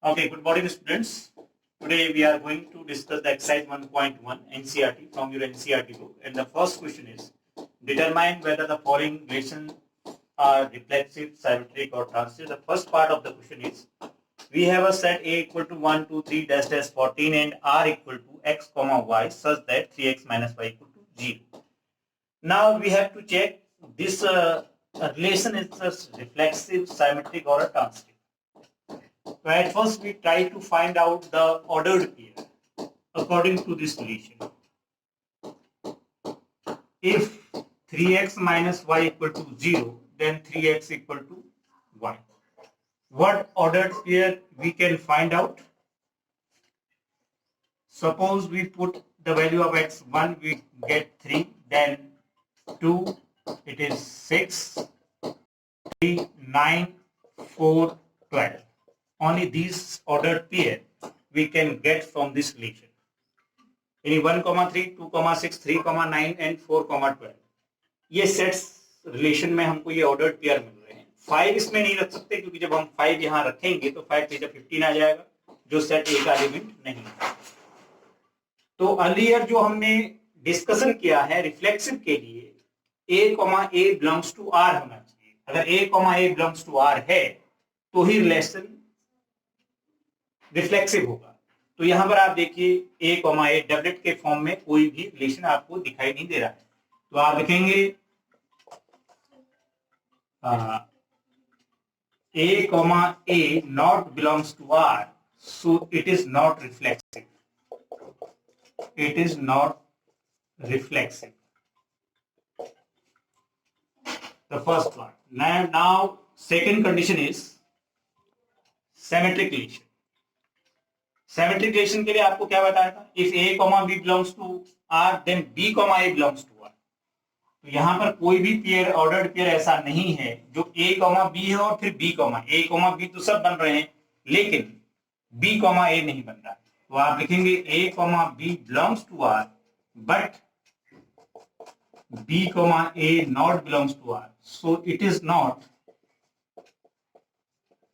Okay, good morning, students. Today we are going to discuss the exercise 1.1 NCERT from your NCERT book. And the first question is, determine whether the following relations are reflexive, symmetric, or transitive. The first part of the question is, we have a set A equal to 1, 2, 3, dash, dash, 14 and R equal to x, comma y such that 3x minus y equal to 0. Now we have to check this relation is a reflexive, symmetric, or a transitive. So at first we try to find out the ordered pair according to this relation. If 3x minus y equal to 0, then 3x equal to y. What ordered pair we can find out? Suppose we put the value of x1, we get 3, then 2, it is 6, 3, 9, 4, 12. Only these ordered pair we can get from this relation. यानी 1,3, 2,6, 3,9 and 4,12 ये sets relation में हमको ये ordered pair मिल रहे हैं। 5 इसमें नहीं रख सकते क्योंकि जब हम 5 यहाँ रखेंगे तो 5 पे 15 आ जाएगा जो सेट ए का एलिमेंट नहीं है। तो अर्लियर जो हमने डिस्कशन किया है रिफ्लेक्सिव के लिए a, a belongs to r होना चाहिए। अगर a, a belongs to r है तो ही रिलेशन रिफ्लेक्सिव होगा। तो यहां पर आप देखिए a, a डबलेट के फॉर्म में कोई भी रिलेशन आपको दिखाई नहीं दे रहा है। तो आप लिखेंगे a, not belongs to r, so it is not reflexive. It is not reflexive. The first one. Now second condition is symmetric relation. Symmetric relation के लिए आपको क्या बताया था? If a, b belongs to r, then b, a belongs to r. तो यहाँ पर कोई भी पेयर ऑर्डर्ड पेयर ऐसा नहीं है जो a, b है और फिर b, a, b तो सब बन रहे हैं लेकिन b, a नहीं बन रहा। तो आप लिखेंगे a, b belongs to r, but b, a not belongs to r. So it is not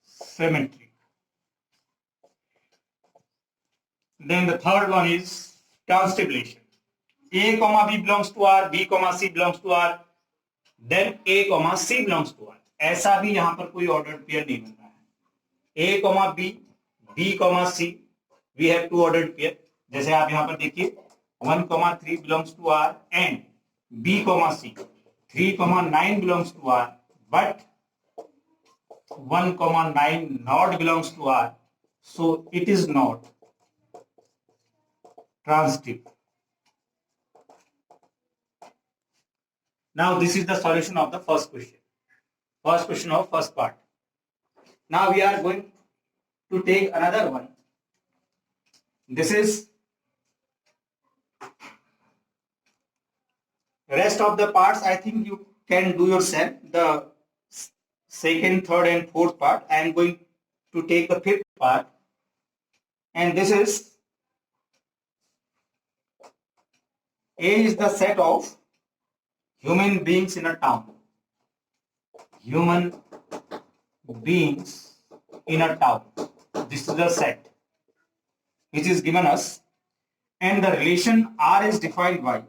symmetric. Then the third one is transitive relation. A, b belongs to r, b, c belongs to r, then a, c belongs to r. ऐसा भी यहाँ पर कोई ordered pair नहीं बन रहा है। a, b, b, c, we have two ordered pair. जैसे आप यहाँ पर देखिए 1, 3 belongs to r and b, c. 3, 9 belongs to r, but 1, 9 not belongs to r, so it is not transitive. Now this is the solution of the first question. First question of first part. Now we are going to take another one. This is rest of the parts I think you can do yourself. The second, third and fourth part. I am going to take the fifth part. And this is A is the set of human beings in a town. Human beings in a town. This is the set which is given us, and the relation R is defined by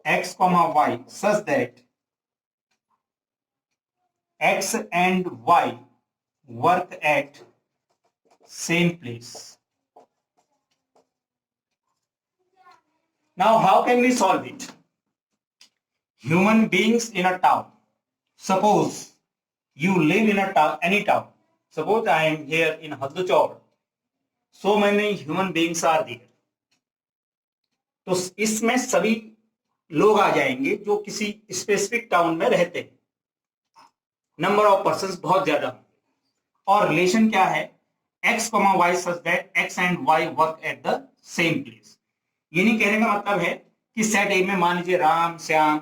x, y such that x and y work at same place. Now how can we solve it? Human beings in a town. Suppose you live in a town, any town. Suppose I am here in Hadduchor. So many human beings are there. तो इसमें सभी लोग आ जाएंगे जो किसी specific town में रहते हैं। नंबर ऑफ पर्संस बहुत ज्यादा होंगे और रिलेशन क्या है? x, y such that x and y work at the same place. ये नहीं कहने का मतलब है कि सेट ए में मान लीजिए राम, श्याम,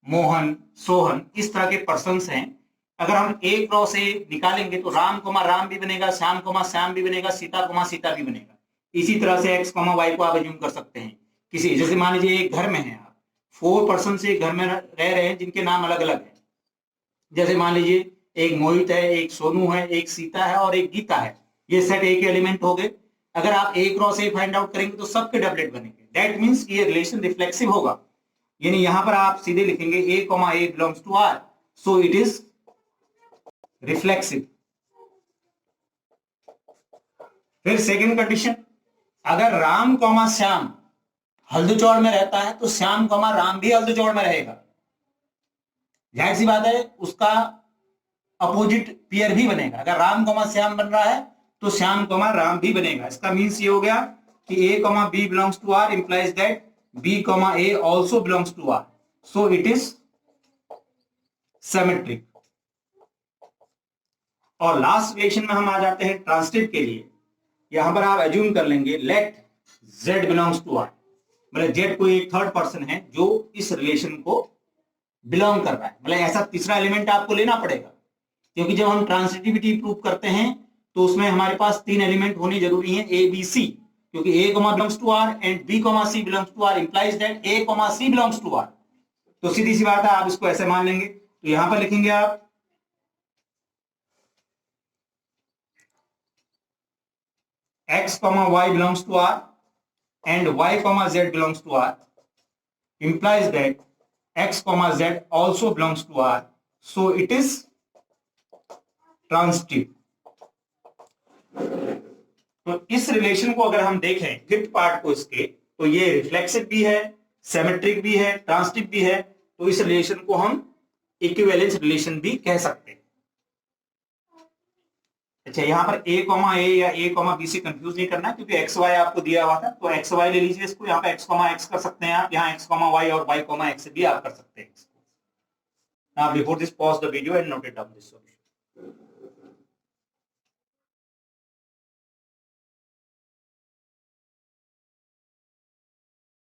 मोहन, सोहन इस तरह के पर्संस हैं। अगर हम a क्रॉस a निकालेंगे तो राम, राम भी बनेगा, श्याम, श्याम भी बनेगा, सीता, सीता भी बनेगा। इसी तरह से x, y को आप अज्यूम कर सकते हैं किसी, जैसे मान लीजिए एक घर में है आप 4 पर्सन से एक घर में रह रहे हैं जिनके नाम अलग अलग हैं। जैसे मान लीजिए एक मोहित है, एक सोनू है, एक सीता है और एक गीता है। ये सेट ए के एलिमेंट हो गए। अगर आप a cross a find out करेंगे तो सबके डबलेट बनेंगे, दैट मींस ये रिलेशन रिफ्लेक्सिव होगा, यानी यहां पर आप सीधे लिखेंगे a comma a belongs to R, so it is reflexive. फिर सेकंड कंडीशन, अगर राम कॉमा श्याम हल्दूचौड़ में रहता है तो श्याम कॉमा राम भी हल्दूचौड़ में रहेगा, जाहिर सी बात है उसका अपोजिट पेयर भी बनेगा। अगर राम कॉमा श्याम बन रहा है तो श्याम कॉमा राम भी बनेगा। इसका मीन्स ये हो गया कि a comma b belongs to R implies that b comma a also belongs to R, so it is symmetric. और लास्ट रिलेशन में हम आ जाते हैं ट्रांसिटिव के लिए। यहां पर आप एज्यूम कर लेंगे let z belongs to R, मतलब z कोई एक थर्ड पर्सन है जो इस रिलेशन को बिलोंग कर रहा है, मतलब ऐसा तीसरा एलिमेंट आपको लेना पड़ेगा, क्योंकि जब हम ट्रांसिटिविटी प्रूव करते हैं तो उसमें हमारे पास 3 एलिमेंट होने जरूरी हैं, ए बी सी, क्योंकि a comma belongs to R and b comma c belongs to R implies that a comma c belongs to R. तो सीधी सी बात है, आप इसको ऐसे मान लेंगे। तो यहां पर लिखेंगे आप x comma y belongs to R and y comma z belongs to R implies that x comma z also belongs to R, so it is transitive। तो इस रिलेशन को अगर हम देखें फिफ्थ पार्ट को इसके, तो ये रिफ्लेक्सिव भी है, सिमेट्रिक भी है, ट्रांसिटिव भी है, तो इस रिलेशन को हम इक्विवेलेंस रिलेशन भी कह सकते हैं। अच्छा, यहां पर a कॉमा ए या a कॉमा बी से कंफ्यूज नहीं करना, क्योंकि एक्स वाई आपको दिया हुआ था, तो एक्स वाई ले लीजिए इसको, यहाँ पे x कॉमा एक्स कर सकते हैं आप, यहाँ x कॉमा वाई और y कॉमा एक्स भी आप कर सकते हैं। Now before this, pause the video and note it down this one.